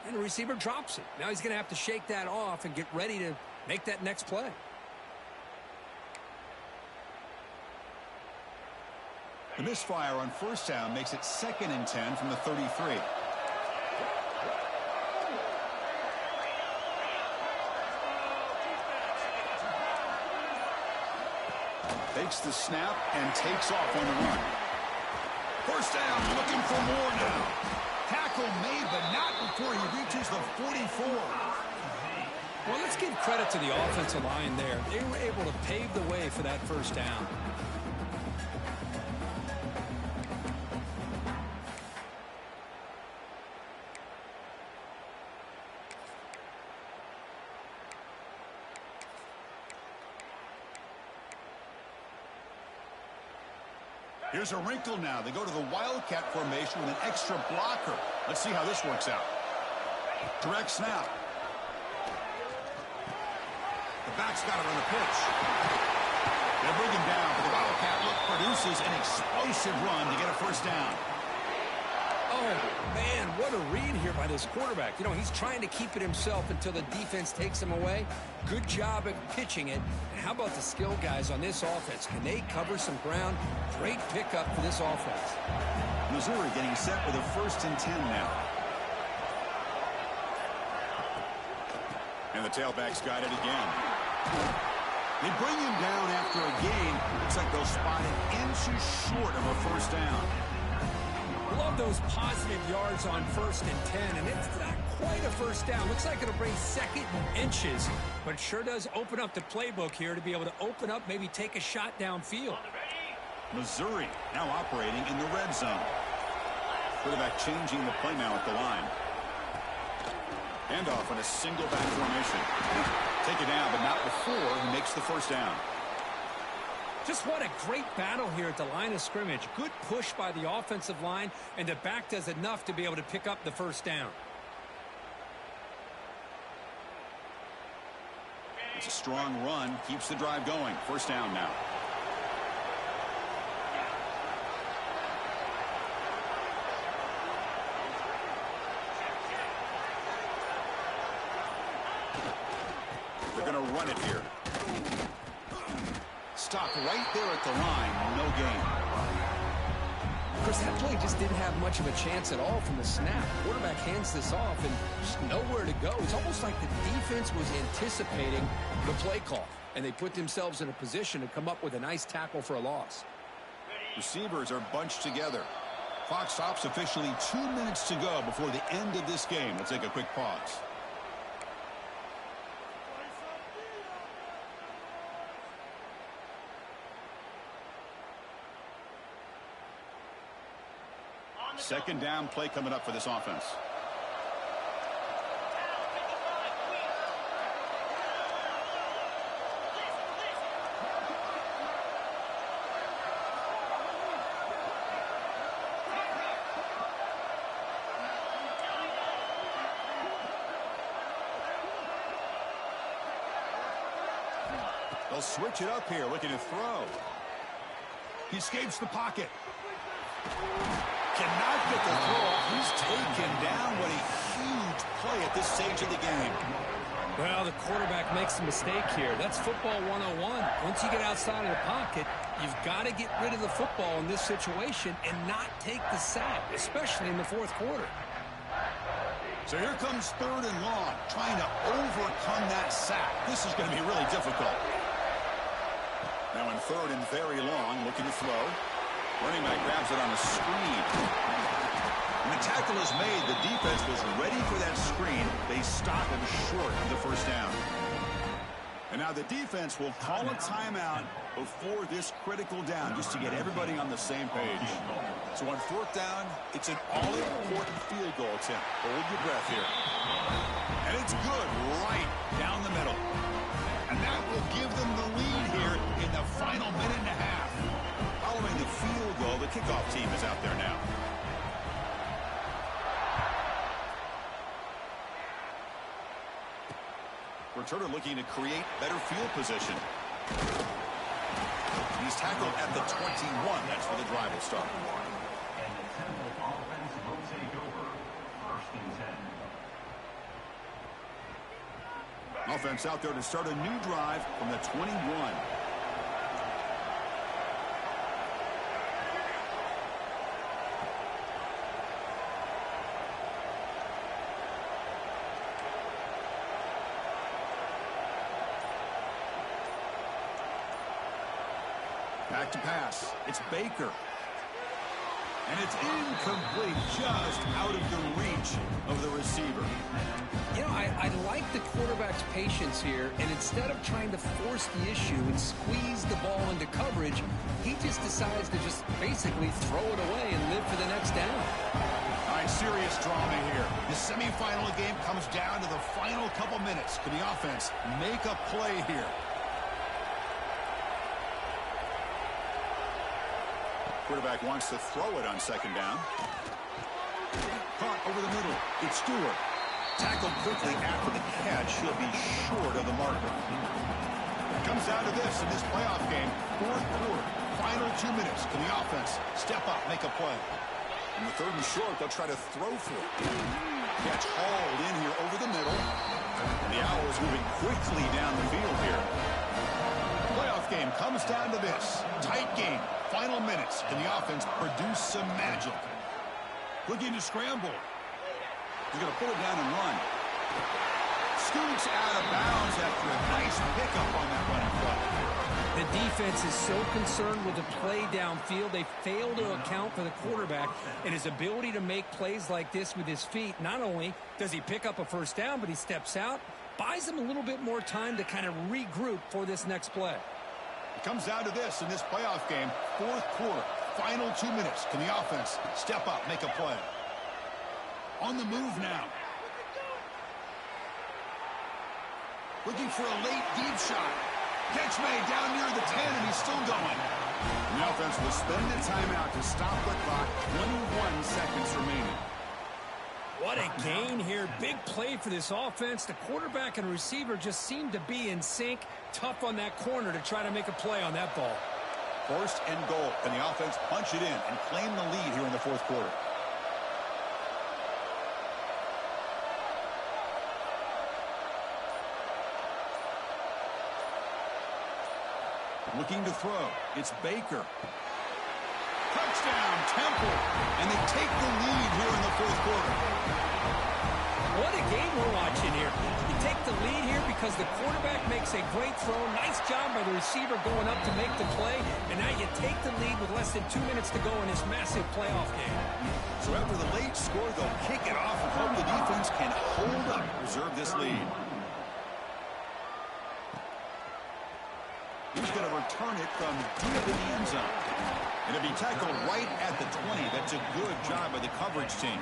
S2: and the receiver drops it. Now he's going to have to shake that off and get ready to make that next play.
S1: The misfire on 1st down makes it 2nd and 10 from the 33. Takes the snap and takes off on the run. 1st down, looking for more now. Tackle made, but not before he reaches the 44.
S2: Well, let's give credit to the offensive line there. They were able to pave the way for that 1st down.
S1: Here's a wrinkle now. They go to the Wildcat formation with an extra blocker. Let's see how this works out. Direct snap. The back's got it on the pitch. They'll bring him down, but the Wildcat look produces. forces an explosive run to get a first down.
S2: Oh, man, what a read here by this quarterback. You know, he's trying to keep it himself until the defense takes him away. Good job at pitching it. And how about the skill guys on this offense? Can they cover some ground? Great pickup for this offense.
S1: Missouri getting set with a 1st and 10 now. And the tailback's got it again. They bring him down after a gain. Looks like they'll spot it inches short of a first down.
S2: Love those positive yards on 1st and 10, and it's not quite a first down. Looks like it'll bring 2nd and inches, but it sure does open up the playbook here to be able to open up, maybe take a shot downfield.
S1: Missouri now operating in the red zone. Quarterback changing the play now at the line. Handoff on a single back formation. Take it down, but not before he makes the first down.
S2: Just what a great battle here at the line of scrimmage. Good push by the offensive line, and the back does enough to be able to pick up the first down.
S1: It's a strong run, keeps the drive going. First down now. They're going to run it here. Stopped right there at the line. No gain.
S2: Of course, that play just didn't have much of a chance at all from the snap. Quarterback hands this off and just nowhere to go. It's almost like the defense was anticipating the play call, and they put themselves in a position to come up with a nice tackle for a loss.
S1: Receivers are bunched together. Clock stops officially 2 minutes to go before the end of this game. We'll take a quick pause. Second down play coming up for this offense. They'll switch it up here, looking to throw. He escapes the pocket. Cannot get the throw off. He's taken down. What a huge play at this stage of the game.
S2: Well, the quarterback makes a mistake here. That's football 101. Once you get outside of the pocket, you've got to get rid of the football in this situation and not take the sack, especially in the fourth quarter.
S1: So here comes 3rd and long, trying to overcome that sack. This is going to be really difficult. Now in 3rd and very long, looking to throw. Running back grabs it on a screen. When the tackle is made, the defense was ready for that screen. They stop him short of the first down. And now the defense will call a timeout before this critical down, just to get everybody on the same page. So on 4th down, it's an all-important field goal attempt. Hold your breath here. And it's good right down the middle. And that will give them the lead here in the final minute and a half. Following the field goal, the kickoff team is out there now. Returner looking to create better field position. He's tackled at the 21. That's where the drive will start.
S3: And the Temple offense will take over. 1st and 10.
S1: Offense out there to start a new drive from the 21. Back to pass. It's Baker. And it's incomplete, just out of the reach of the receiver.
S2: You know, I like the quarterback's patience here, and instead of trying to force the issue and squeeze the ball into coverage, he just decides to just basically throw it away and live for the next down.
S1: All right, serious drama here. The semifinal game comes down to the final couple minutes. Can the offense make a play here? Quarterback wants to throw it on 2nd down. Caught over the middle. It's Stewart. Tackled quickly after the catch. He'll be short of the marker. It comes down to this in this playoff game. 4th quarter. Final 2 minutes. Can the offense step up, make a play?
S4: In the 3rd and short, they'll try to throw for it.
S1: Catch hauled in here over the middle. And the Owls moving quickly down the field here. Playoff game comes down to this. Tight game. Final minutes. Can the offense produce some magic? Looking to scramble.
S4: He's going to put it down and run.
S1: Scoots out of bounds after a nice pickup on that running play.
S2: The defense is so concerned with the play downfield, they fail to account for the quarterback and his ability to make plays like this with his feet. Not only does he pick up a first down, but he steps out, buys him a little bit more time to kind of regroup for this next play.
S1: It comes down to this in this playoff game. 4th quarter, final 2 minutes. Can the offense step up, make a play? On the move now. Looking for a late deep shot. Catch made down near the 10, and he's still going.
S4: The offense will spend a timeout to stop the clock. 21 seconds remaining.
S2: What a gain here. Big play for this offense. The quarterback and receiver just seem to be in sync. Tough on that corner to try to make a play on that ball.
S1: 1st and goal. Can the offense punch it in and claim the lead here in the 4th quarter? Looking to throw. It's Baker. Touchdown, Temple. And they take the lead here in the 4th quarter.
S2: What a game we're watching here. You take the lead here because the quarterback makes a great throw. Nice job by the receiver going up to make the play. And now you take the lead with less than 2 minutes to go in this massive playoff game.
S1: So after the late score, they'll kick it off and hope the defense can hold up, preserve this lead. He's going to return it from deep in the end zone. And it'll be tackled right at the 20. That's a good job by the coverage team.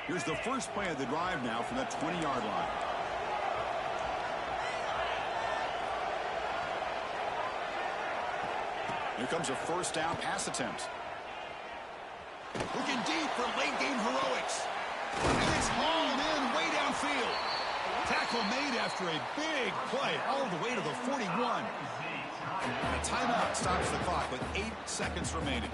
S1: Here's the first play of the drive now from that 20-yard line. Here comes a first down pass attempt. Looking deep for late-game heroics. And it's hauled in way downfield. Tackle made after a big play all the way to the 41. And a timeout stops the clock with 8 seconds remaining.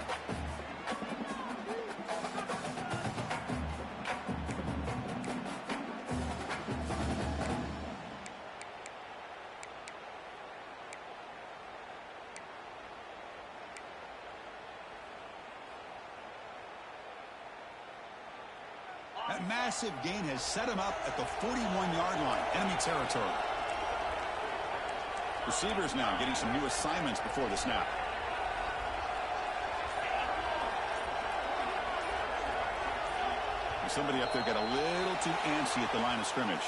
S1: That massive gain has set him up at the 41-yard line, enemy territory. Receivers now getting some new assignments before the snap. And somebody up there got a little too antsy at the line of scrimmage.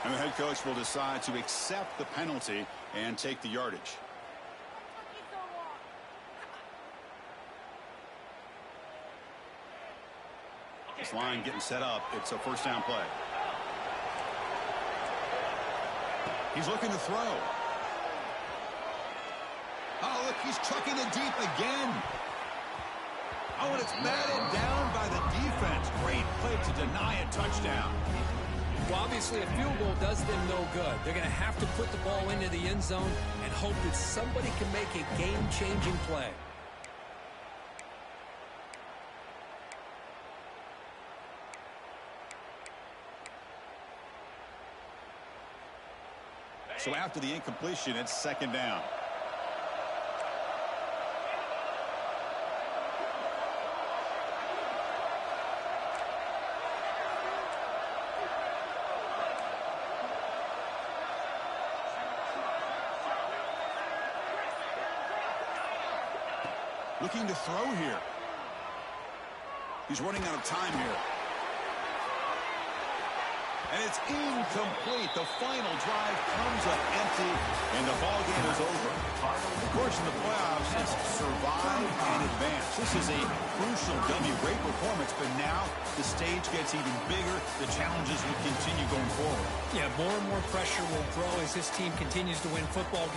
S1: And the head coach will decide to accept the penalty and take the yardage. This line getting set up. It's a first down play. He's looking to throw. Oh, look, he's trucking it deep again. Oh, and it's batted down by the defense. Great play to deny a touchdown.
S2: Well, obviously, a field goal does them no good. They're going to have to put the ball into the end zone and hope that somebody can make a game-changing play.
S1: So after the incompletion, it's second down. Looking to throw here. He's running out of time here. And it's incomplete. The final drive comes up empty, and the ball game is over. Of course, in the playoffs, it's survive and advance. This is a crucial W. Great performance, but now the stage gets even bigger. The challenges will continue going forward.
S2: Yeah, more and more pressure will grow as this team continues to win football games.